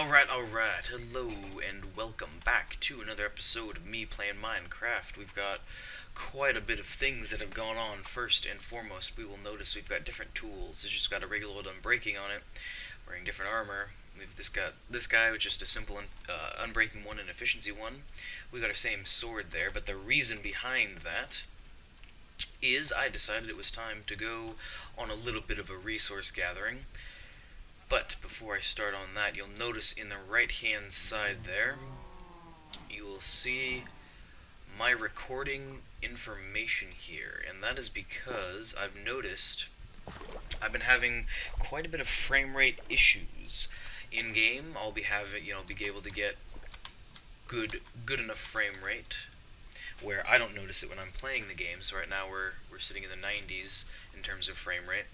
Alright, hello and welcome back to another episode of me playing Minecraft. We've got quite a bit of things that have gone on. First and foremost, we will notice we've got different tools. It's just got a regular old unbreaking on it, wearing different armor. We've got this guy with just a simple unbreaking one and efficiency one. We got our same sword there, but the reason behind that is I decided it was time to go on a little bit of a resource gathering. But before I start on that, you'll notice in the right hand side there, you will see my recording information here. And that is because I've noticed I've been having quite a bit of frame rate issues. In game, I'll be able to get good enough frame rate where I don't notice it when I'm playing the game. So right now we're sitting in the 90s in terms of frame rate,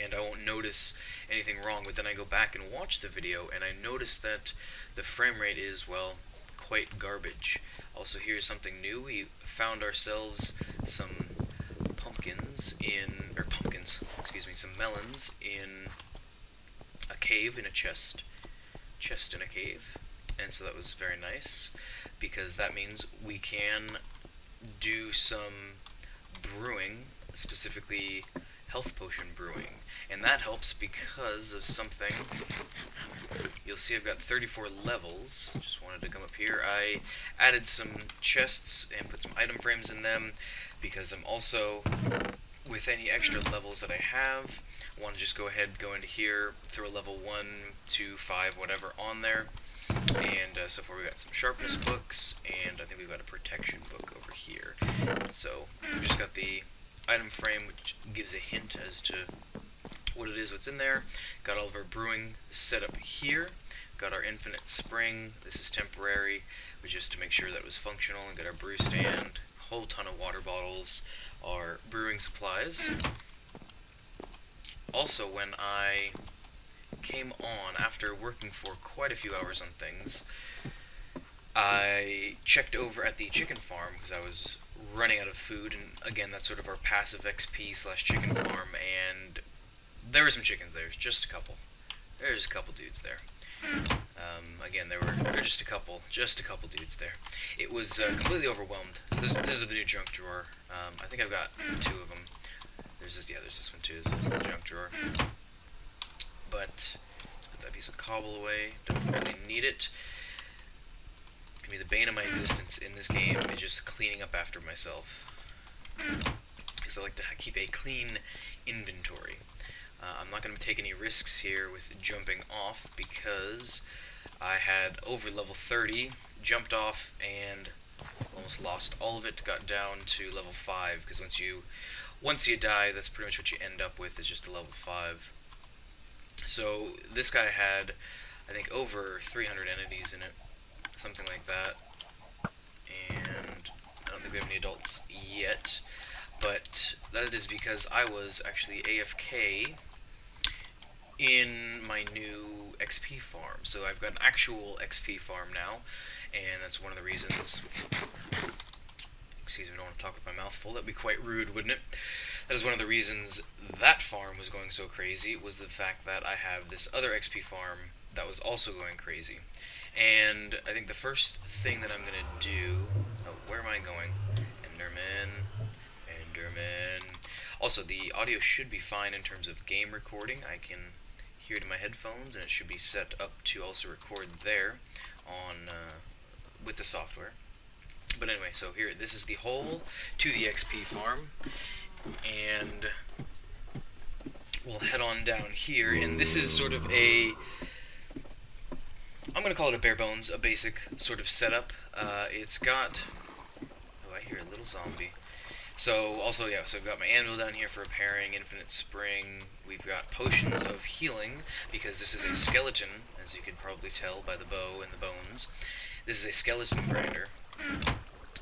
and I won't notice anything wrong, but then I go back and watch the video and I notice that the frame rate is, well, quite garbage. Also, here's something new. We found ourselves some some melons in a cave, in a chest in a cave. And so that was very nice, because that means we can do some brewing, specifically health potion brewing. And that helps because of something. You'll see I've got 34 levels. Just wanted to come up here. I added some chests and put some item frames in them because I'm also, with any extra levels that I have, I want to just go into here, throw a level 1, 2, 5, whatever on there. And so far we got some sharpness books, and I think we've got a protection book over here. So we just got the item frame, which gives a hint as to what it is, what's in there. Got all of our brewing set up here. Got our infinite spring. This is temporary, but just to make sure that it was functional. And got our brew stand, a whole ton of water bottles, our brewing supplies. Also, when I came on after working for quite a few hours on things, I checked over at the chicken farm because I was running out of food, and again, that's sort of our passive XP slash chicken farm, and there were some chickens there, just a couple. There's a couple dudes there. Again, there were just a couple dudes there. It was completely overwhelmed. So this is the new junk drawer. I think I've got 2 of them. There's this one too. This is the junk drawer. But put that piece of cobble away. Don't really need it. It's gonna be the bane of my existence in this game is just cleaning up after myself, because I like to keep a clean inventory. I'm not going to take any risks here with jumping off, because I had over level 30, jumped off, and almost lost all of it. Got down to level 5, because once you die, that's pretty much what you end up with, is just a level 5. So this guy had, I think, over 300 entities in it, something like that. And I don't think we have any adults yet, but that is because I was actually AFK in my new XP farm. So I've got an actual XP farm now, and that's one of the reasons. Excuse me, I don't want to talk with my mouth full. That'd be quite rude, wouldn't it? That is one of the reasons that farm was going so crazy, was the fact that I have this other XP farm that was also going crazy. And I think the first thing that I'm going to do... Oh, where am I going? Enderman. Also, the audio should be fine in terms of game recording. I can hear it in my headphones, and it should be set up to also record there on with the software. But anyway, so here, this is the hole to the XP farm, and we'll head on down here, and this is sort of I'm going to call it a bare bones, a basic sort of setup. It's got... Oh, I hear a little zombie. So, also, yeah, so I've got my anvil down here for repairing, infinite spring. We've got potions of healing, because this is a skeleton, as you could probably tell by the bow and the bones. This is a skeleton grinder.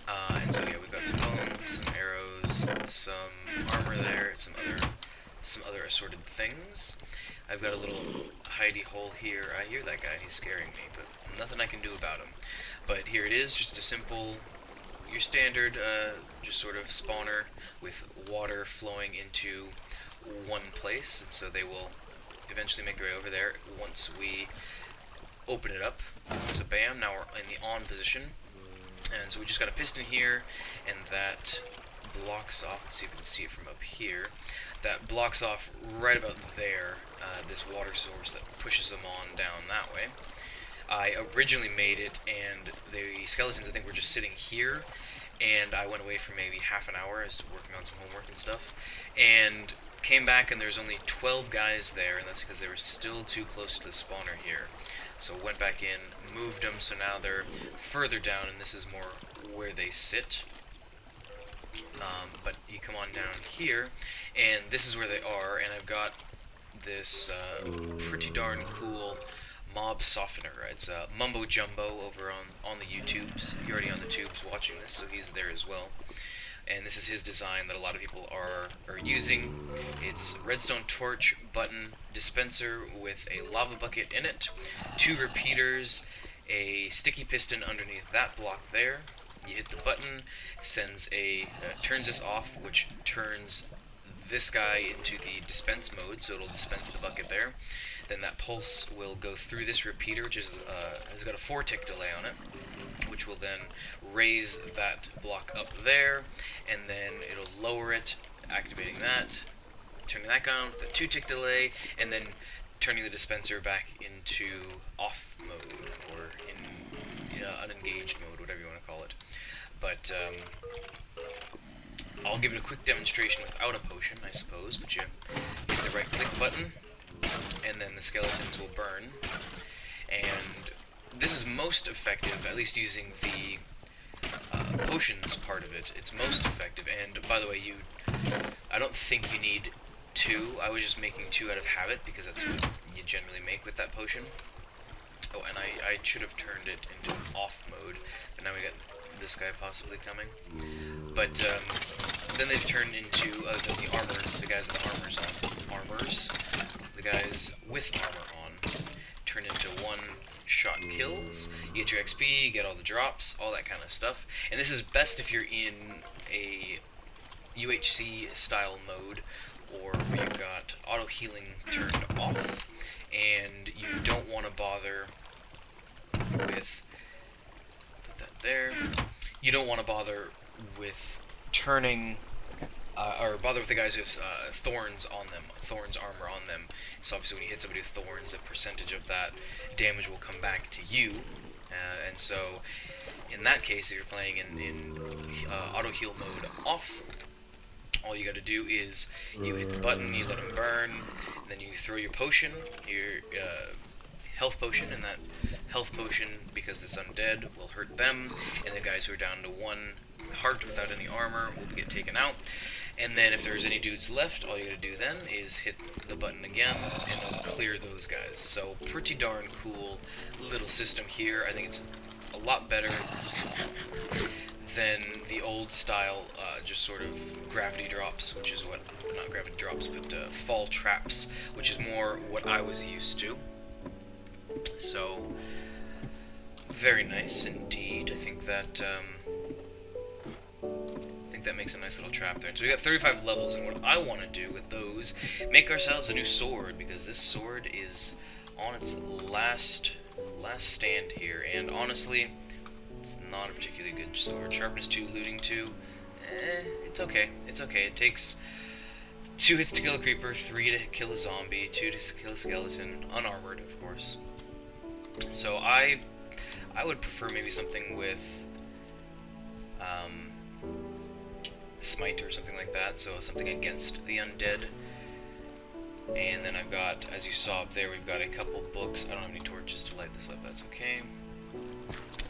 And so, yeah, we've got some bones, some arrows, some armor there, some other assorted things. I've got a little hidey hole here. I hear that guy, he's scaring me, but nothing I can do about him. But here it is, just a simple, your standard, just sort of spawner with water flowing into one place, and so they will eventually make their way over there once we open it up. So bam, now we're in the on position. And so we just got a piston here, and that blocks off, let's see if we can see it from up here, that blocks off right about there, this water source that pushes them on down that way. I originally made it, and the skeletons, I think, were just sitting here, and I went away for maybe half an hour. I was working on some homework and stuff, and came back, and there's only 12 guys there, and that's because they were still too close to the spawner here. So went back in, moved them, so now they're further down, and this is more where they sit. But you come on down here, and this is where they are, and I've got this pretty darn cool mob softener. It's Mumbo Jumbo over on the YouTubes. You're already on the tubes watching this, so he's there as well. And this is his design that a lot of people are using. It's redstone torch button dispenser with a lava bucket in it, 2 repeaters, a sticky piston underneath that block there. You hit the button, sends turns this off, which turns this guy into the dispense mode, so it'll dispense the bucket there. Then that pulse will go through this repeater, which has got a 4-tick delay on it, which will then raise that block up there, and then it'll lower it, activating that, turning that on with a 2-tick delay, and then turning the dispenser back into off mode, or in unengaged mode, whatever you want to call it. But I'll give it a quick demonstration without a potion, I suppose, but you hit the right click button, and then the skeletons will burn. And this is most effective, at least using the potions part of it. It's most effective, and by the way, I don't think you need 2. I was just making 2 out of habit, because that's what you generally make with that potion. Oh, and I should have turned it into off mode, but now we got this guy possibly coming. But then they've turned into the armor, the guys with the armors, the guys with armor on, turn into one-shot kills. You get your XP, you get all the drops, all that kind of stuff. And this is best if you're in a UHC style mode, or where you've got auto healing turned off, and you don't want to bother with, put that there, you don't want to bother with turning, or bother with the guys who have thorns on them, thorns armor on them. So obviously when you hit somebody with thorns, a percentage of that damage will come back to you, and so in that case, if you're playing in auto heal mode off, all you got to do is you hit the button, you let them burn, then you throw your potion, your health potion, and that health potion, because it's undead, will hurt them, and the guys who are down to 1 heart without any armor will get taken out. And then if there's any dudes left, all you gotta do then is hit the button again, and it'll clear those guys. So pretty darn cool little system here. I think it's a lot better than the old style, just sort of gravity drops, which is what, not gravity drops, but fall traps, which is more what I was used to. So, very nice indeed. I think that makes a nice little trap there. So we got 35 levels, and what I want to do with those, make ourselves a new sword, because this sword is on its last stand here, and honestly, it's not a particularly good sword. Sharpness 2, looting 2, it's okay. It's okay. It takes 2 hits to kill a creeper, 3 to kill a zombie, 2 to kill a skeleton, unarmored, of course. So I would prefer maybe something with smite or something like that, so something against the undead. And then I've got, as you saw up there, we've got a couple books. I don't have any torches to light this up, that's okay.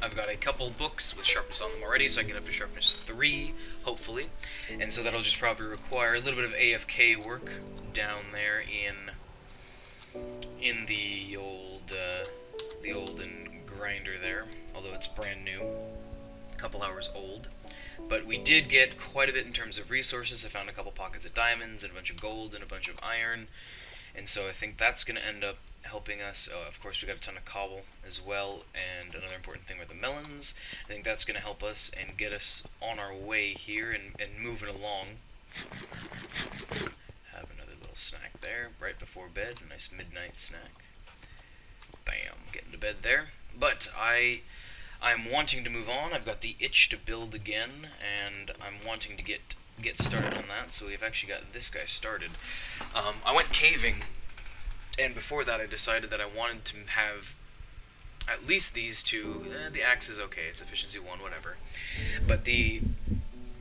I've got a couple books with sharpness on them already, so I can get up to sharpness 3, hopefully. And so that'll just probably require a little bit of AFK work down there in the olden grinder there, although it's brand new, a couple hours old. But we did get quite a bit in terms of resources. I found a couple pockets of diamonds and a bunch of gold and a bunch of iron, and so I think that's going to end up helping us. Of course, we got a ton of cobble as well, and another important thing were the melons. I think that's going to help us and get us on our way here and moving along. Have another little snack there right before bed, a nice midnight snack. Bam, get into bed there. But I'm wanting to move on. I've got the itch to build again, and I'm wanting to get started on that. So we've actually got this guy started. I went caving, and before that I decided that I wanted to have at least these two. The axe is okay, it's efficiency 1, whatever. But the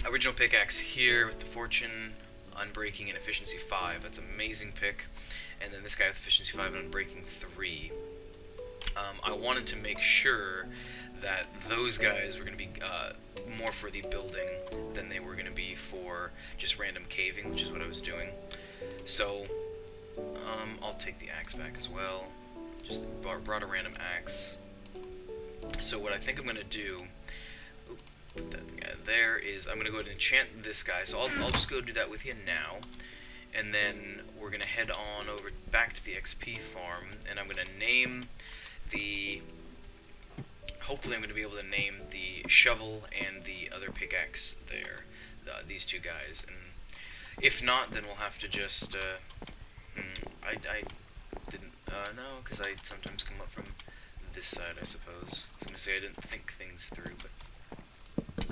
original pickaxe here with the fortune, unbreaking, and efficiency 5, that's an amazing pick. And then this guy with efficiency 5 and unbreaking 3. I wanted to make sure that those guys were going to be more for the building than they were going to be for just random caving, which is what I was doing. So, I'll take the axe back as well. Just brought a random axe. So what I think I'm going to do, put that guy there, is I'm going to go ahead and enchant this guy. So I'll just go do that with you now. And then we're going to head on over back to the XP farm, and I'm going to name the... Hopefully I'm going to be able to name the shovel and the other pickaxe there, these two guys. And if not, then we'll have to just... I didn't... no, because I sometimes come up from this side, I suppose. I was going to say I didn't think things through, but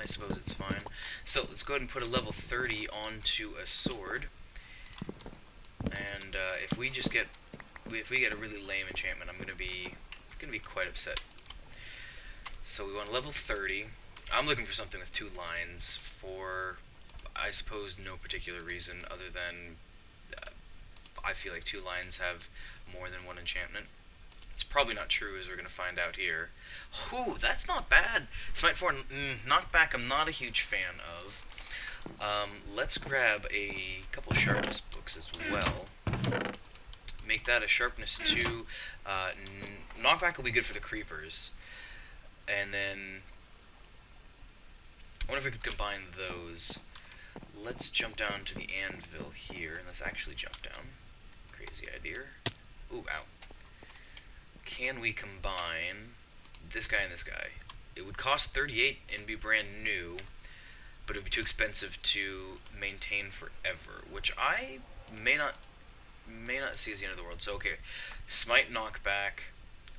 I suppose it's fine. So let's go ahead and put a level 30 onto a sword. And if we get a really lame enchantment, I'm gonna be quite upset. So we want level 30. I'm looking for something with 2 lines for, I suppose, no particular reason other than I feel like 2 lines have more than 1 enchantment. It's probably not true, as we're gonna find out here. Whew, that's not bad. Smite 4 knockback I'm not a huge fan of. Let's grab a couple sharpness books as well. Make that a sharpness 2. Knockback will be good for the creepers. And then, I wonder if we could combine those. Let's jump down to the anvil here, and let's actually jump down. Crazy idea. Ooh, ow. Can we combine this guy and this guy? It would cost 38 and be brand new, but it would be too expensive to maintain forever, which I may not see as the end of the world. So, okay, smite knockback,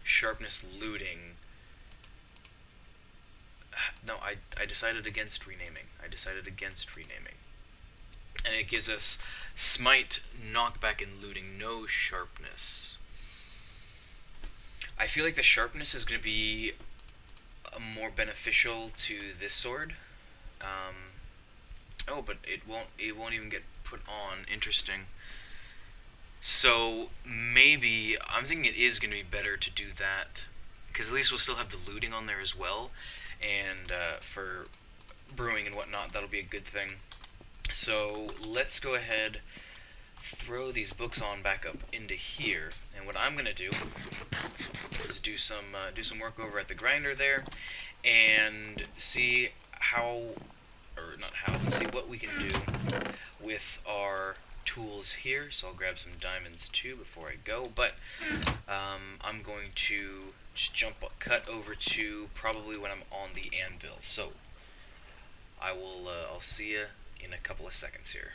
sharpness looting. No, I decided against renaming. And it gives us smite, knockback, and looting, no sharpness. I feel like the sharpness is going to be more beneficial to this sword. Oh, but it won't even get put on. Interesting. So maybe I'm thinking it is going to be better to do that, because at least we'll still have the looting on there as well, and for brewing and whatnot, that'll be a good thing. So let's go ahead, throw these books on back up into here, and what I'm going to do is do some work over at the grinder there, and see see what we can do with our tools here. So I'll grab some diamonds too before I go, but I'm going to just cut over to probably when I'm on the anvil. So I'll see you in a couple of seconds here.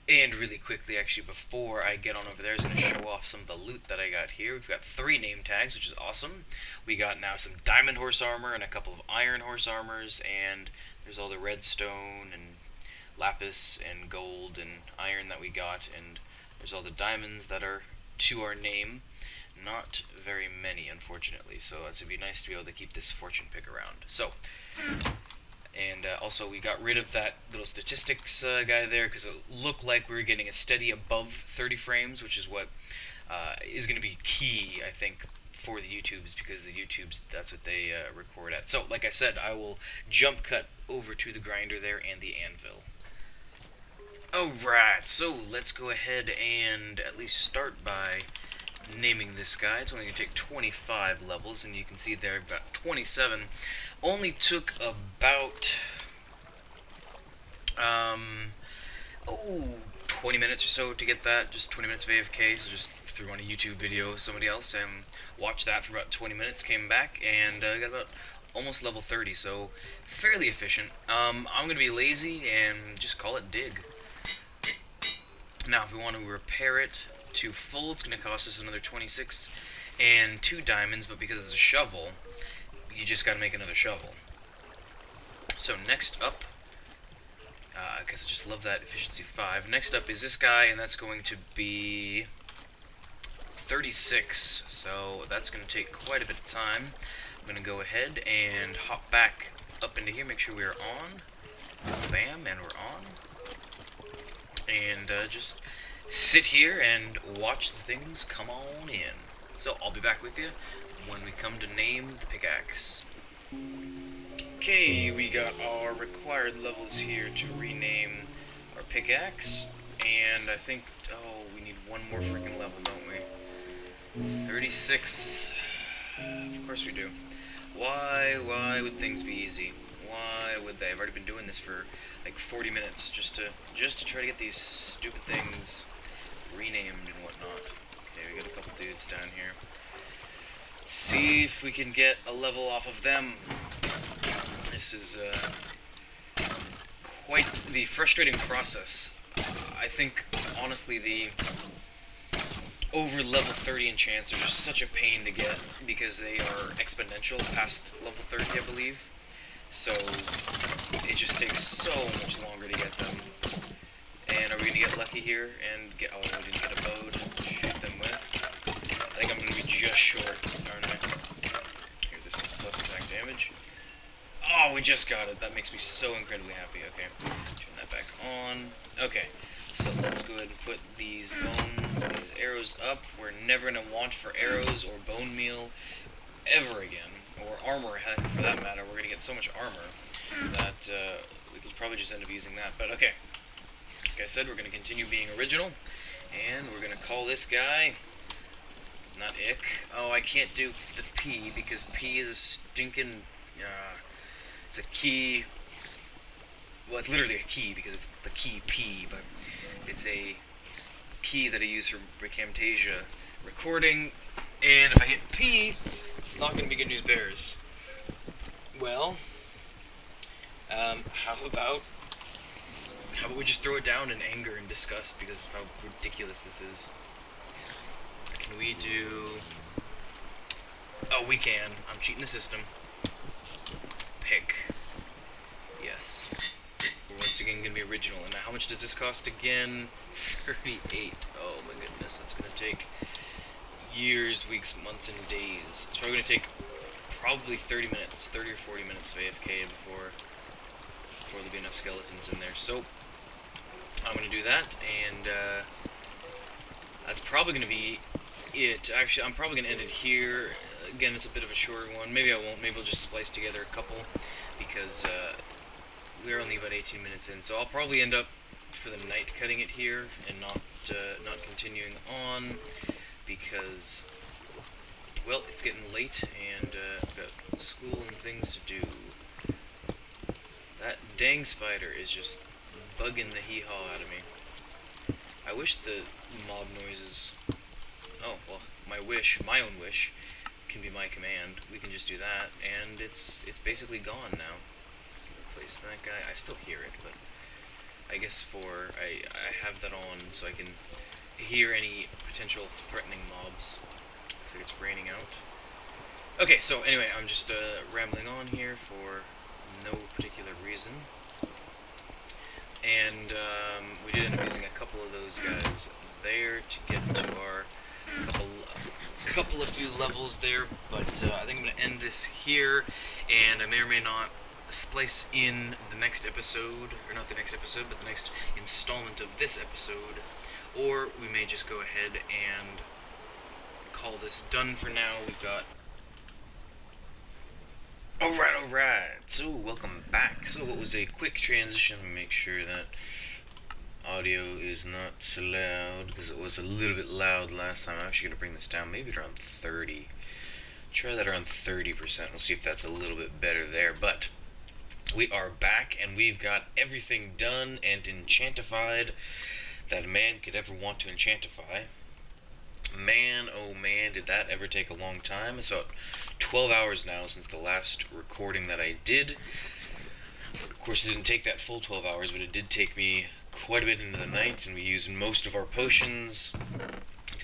And really quickly, actually, before I get on over there, I was going to show off some of the loot that I got here. We've got 3 name tags, which is awesome. We got now some diamond horse armor and a couple of iron horse armors, and there's all the redstone and lapis and gold and iron that we got, and there's all the diamonds that are to our name. Not very many, unfortunately, so it would be nice to be able to keep this fortune pick around. So, and also we got rid of that little statistics guy there, because it looked like we were getting a steady above 30 frames, which is what is going to be key, I think, for the YouTubes, because the YouTubes, that's what they record at. So, like I said, I will jump cut over to the grinder there and the anvil. Alright, so let's go ahead and at least start by naming this guy. It's only going to take 25 levels, and you can see there I've got 27. Only took about 20 minutes or so to get that. Just 20 minutes of AFK, so just threw on a YouTube video of somebody else and watched that for about 20 minutes, came back, and got about almost level 30, so fairly efficient. I'm going to be lazy and just call it dig. Now, if we want to repair it, to full, it's going to cost us another 26 and 2 diamonds, but because it's a shovel, you just got to make another shovel. So next up, because I just love that efficiency 5. Next up is this guy, and that's going to be 36. So that's going to take quite a bit of time. I'm going to go ahead and hop back up into here, make sure we are on. Bam, and we're on. And just sit here and watch the things come on in. So I'll be back with you when we come to name the pickaxe. Okay, we got our required levels here to rename our pickaxe, and I think, oh, we need one more freaking level, don't we? 36. Of course we do. Why would things be easy? Why would they? I've already been doing this for like 40 minutes just to try to get these stupid things renamed and whatnot. Okay, we got a couple dudes down here. Let's see if we can get a level off of them. This is quite the frustrating process. I think, honestly, the over level 30 enchants are just such a pain to get because they are exponential past level 30, I believe. So it just takes so much longer to get them. And are we gonna get lucky here and get? Oh, we didn't get a bow to shoot them with. I think I'm gonna be just short, aren't I? Here, this is plus attack damage. Oh, we just got it. That makes me so incredibly happy. Okay, turn that back on. Okay, so let's go ahead and put these bones, these arrows up. We're never gonna want for arrows or bone meal ever again, or armor, heck, for that matter. We're gonna get so much armor that we could probably just end up using that. But okay, like I said, we're gonna continue being original, and we're gonna call this guy not Ick. Oh, I can't do the P because P is a stinking. It's a key. Well, it's literally a key because it's the key P, but it's a key that I use for Camtasia recording. And if I hit P, it's not going to be good news bears. Well, how about we just throw it down in anger and disgust because of how ridiculous this is. Can we do? Oh, we can. I'm cheating the system. Pick. Yes. We're once again going to be original. And now how much does this cost again? 38. Oh my goodness, that's going to take years, weeks, months, and days. It's probably going to take 30 minutes, 30 or 40 minutes of AFK before there'll be enough skeletons in there. So I'm going to do that, and that's probably going to be it. Actually, I'm probably going to end it here. Again, it's a bit of a shorter one. Maybe I won't. Maybe we'll just splice together a couple because we're only about 18 minutes in. So I'll probably end up for the night cutting it here and not continuing on because, well, it's getting late and I've got school and things to do. That dang spider is just bugging the hee-haw out of me. I wish the mob noises... Oh, well, my own wish, can be my command. We can just do that, and it's basically gone now. Replace that guy. I still hear it, but I guess I have that on so I can hear any potential threatening mobs. Looks like it's raining out. Okay, so anyway, I'm just rambling on here for no particular reason. And we did end up using a couple of those guys there to get to our couple of few levels there, but I think I'm going to end this here, and I may or may not splice in the next episode, or not the next episode, but the next installment of this episode, or we may just go ahead and call this done for now. We've got... Alright, so welcome back. So what was a quick transition to make sure that audio is not so loud, because it was a little bit loud last time. I'm actually going to bring this down, maybe around 30. Try that around 30%. We'll see if that's a little bit better there. But we are back, and we've got everything done and enchantified that a man could ever want to enchantify. Man, oh man, did that ever take a long time. It's about 12 hours now since the last recording that I did. Of course, it didn't take that full 12 hours, but it did take me quite a bit into the night, and we used most of our potions.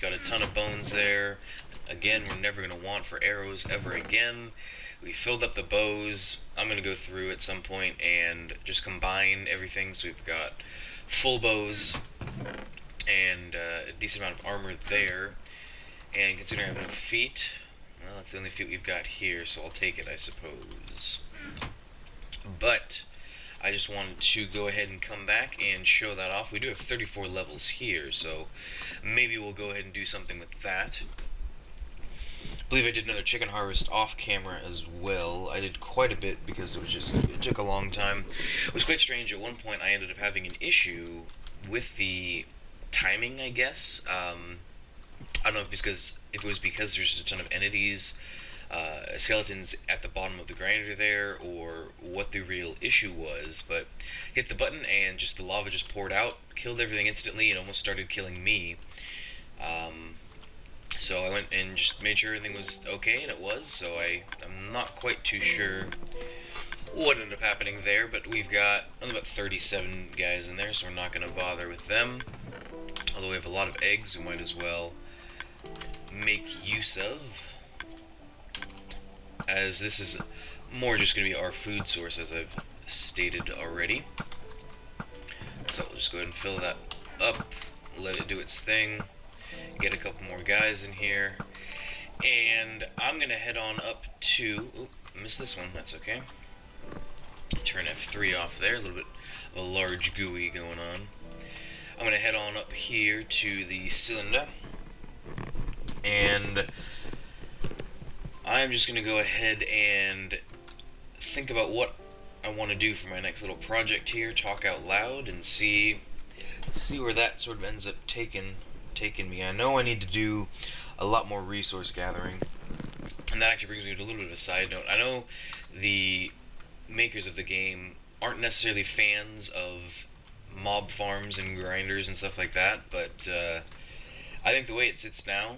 Got a ton of bones there. Again, we're never going to want for arrows ever again. We filled up the bows. I'm going to go through at some point and just combine everything so we've got full bows and a decent amount of armor there. And considering I have no feet, well, that's the only feat we've got here, so I'll take it, I suppose. But I just wanted to go ahead and come back and show that off. We do have 34 levels here, so maybe we'll go ahead and do something with that. I believe I did another chicken harvest off camera as well. I did quite a bit because it took a long time. It was quite strange. At one point I ended up having an issue with the timing, I guess. I don't know if it was because there's just a ton of entities, skeletons at the bottom of the grinder there, or what the real issue was, but hit the button and just the lava just poured out, killed everything instantly, and almost started killing me. So I went and just made sure everything was okay, and it was, so I'm not quite too sure what ended up happening there, but we've got only about 37 guys in there, so we're not going to bother with them. Although we have a lot of eggs, we might as well make use of, as this is more just going to be our food source, as I've stated already. So we'll just go ahead and fill that up, let it do its thing, get a couple more guys in here, and I'm going to head on up to... Oop, missed this one, that's okay. Turn F3 off there, a little bit of a large GUI going on. I'm going to head on up here to the cylinder, and I'm just going to go ahead and think about what I want to do for my next little project here, talk out loud, and see where that sort of ends up taking me. I know I need to do a lot more resource gathering, and that actually brings me to a little bit of a side note. I know the makers of the game aren't necessarily fans of mob farms and grinders and stuff like that, but I think the way it sits now,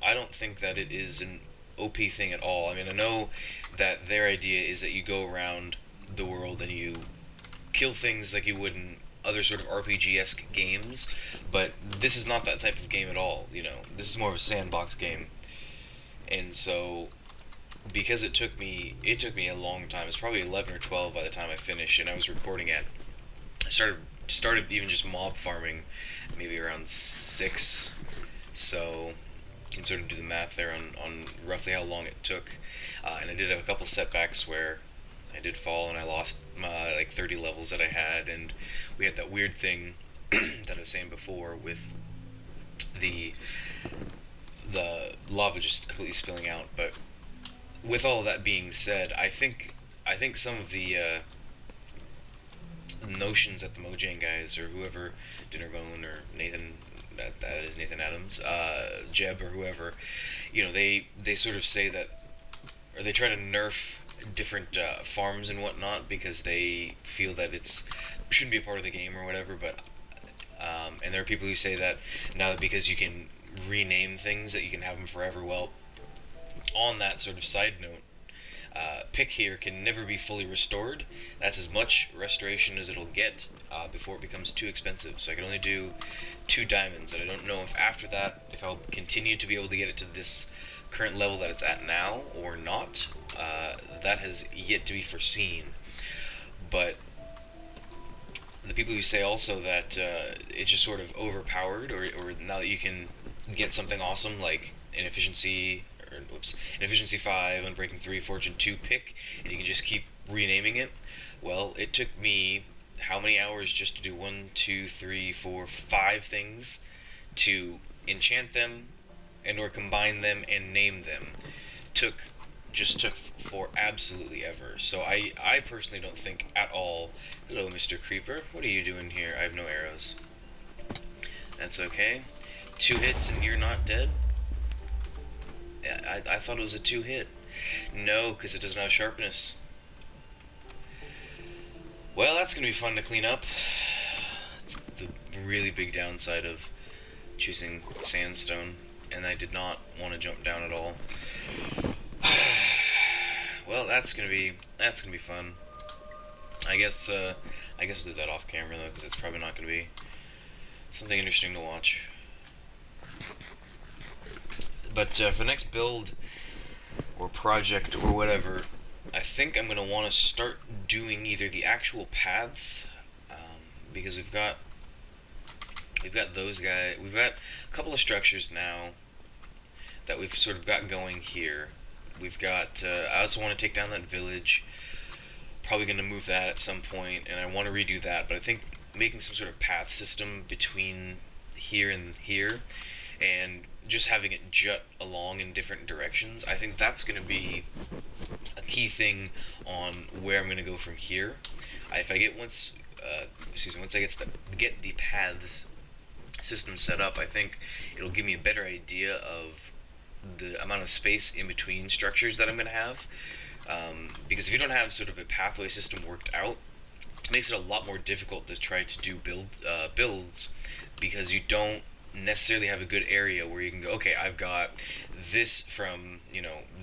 I don't think that it is an OP thing at all. I mean, I know that their idea is that you go around the world and you kill things like you would in other sort of RPG-esque games, but this is not that type of game at all, you know. This is more of a sandbox game. And so, because it took me a long time. It's probably 11 or 12 by the time I finished, and I was recording it. I started even just mob farming maybe around 6, so you can sort of do the math there on roughly how long it took. And I did have a couple setbacks where I did fall and I lost like 30 levels that I had, and we had that weird thing that I was saying before with the lava just completely spilling out. But with all of that being said, I think some of the notions that the Mojang guys, or whoever, Dinnerbone or Nathan, that is Nathan Adams, Jeb or whoever, you know, they sort of say that, or they try to nerf different farms and whatnot because they feel that it's shouldn't be a part of the game or whatever. But and there are people who say that now that because you can rename things that you can have them forever. Well, on that sort of side note, pick here can never be fully restored. That's as much restoration as it'll get before it becomes too expensive. So I can only do 2 diamonds, and I don't know if after that, if I'll continue to be able to get it to this current level that it's at now or not. That has yet to be foreseen. But the people who say also that it's just sort of overpowered, or now that you can get something awesome like an efficiency 5, Unbreaking 3, Fortune 2 pick, and you can just keep renaming it. Well, it took me how many hours just to do 1, 2, 3, 4, 5 things to enchant them and or combine them and name them. Took for absolutely ever. So I personally don't think at all. Hello, Mr. Creeper. What are you doing here? I have no arrows. That's okay. 2 hits and you're not dead? Yeah, I thought it was a 2-hit. No, because it doesn't have sharpness. Well, that's going to be fun to clean up. It's the really big downside of choosing sandstone, and I did not want to jump down at all. Well, that's gonna be fun. I guess I'll do that off camera though, because it's probably not gonna be something interesting to watch. But for the next build or project or whatever, I think I'm gonna want to start doing either the actual paths, because we've got those guys. We've got a couple of structures now that we've sort of got going here. We've got. I also want to take down that village. Probably going to move that at some point, and I want to redo that. But I think making some sort of path system between here and here, and just having it jut along in different directions, I think that's going to be a key thing on where I'm going to go from here. If I get once I get the paths system set up, I think it'll give me a better idea of the amount of space in between structures that I'm going to have. Because if you don't have sort of a pathway system worked out, it makes it a lot more difficult to try to do builds, because you don't necessarily have a good area where you can go, okay, I've got this from,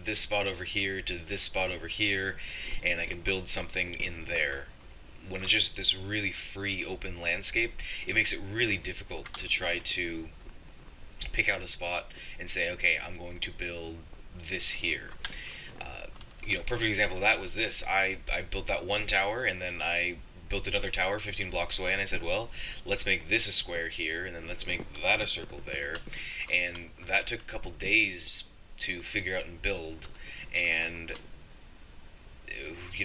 this spot over here to this spot over here, and I can build something in there. When it's just this really free open landscape, it makes it really difficult to try to pick out a spot and say, okay, I'm going to build this here. Perfect example of that was this. I built that one tower, and then I built another tower 15 blocks away, and I said, well, let's make this a square here, and then let's make that a circle there. And that took a couple days to figure out and build, and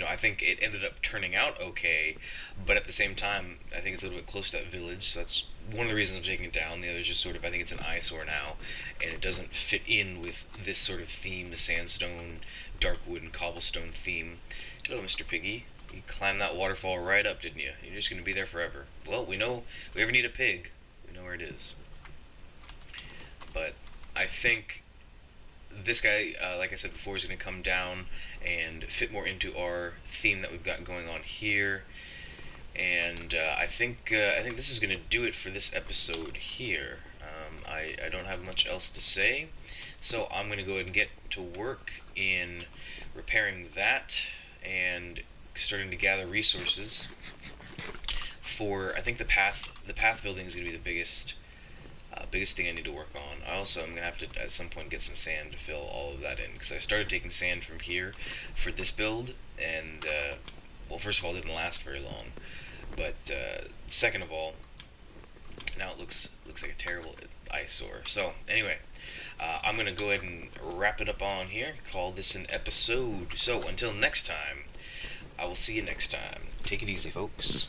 I think it ended up turning out okay, but at the same time, I think it's a little bit close to that village, so that's one of the reasons I'm taking it down. The other is just sort of, I think it's an eyesore now, and it doesn't fit in with this sort of theme, the sandstone, dark wood, and cobblestone theme. Hello, Mr. Piggy. You climbed that waterfall right up, didn't you? You're just going to be there forever. Well, we know, if we ever need a pig, we know where it is. But I think this guy, like I said before, is going to come down and fit more into our theme that we've got going on here. And I think this is going to do it for this episode here. I don't have much else to say, so I'm going to go ahead and get to work in repairing that and starting to gather resources for, I think, the path building is going to be the biggest thing I need to work on. I'm going to have to at some point get some sand to fill all of that in, because I started taking sand from here for this build, and well, first of all, it didn't last very long, but second of all, now it looks like a terrible eyesore. So anyway, I'm going to go ahead and wrap it up on here, call this an episode. So until next time, I will see you next time. Take it easy, folks.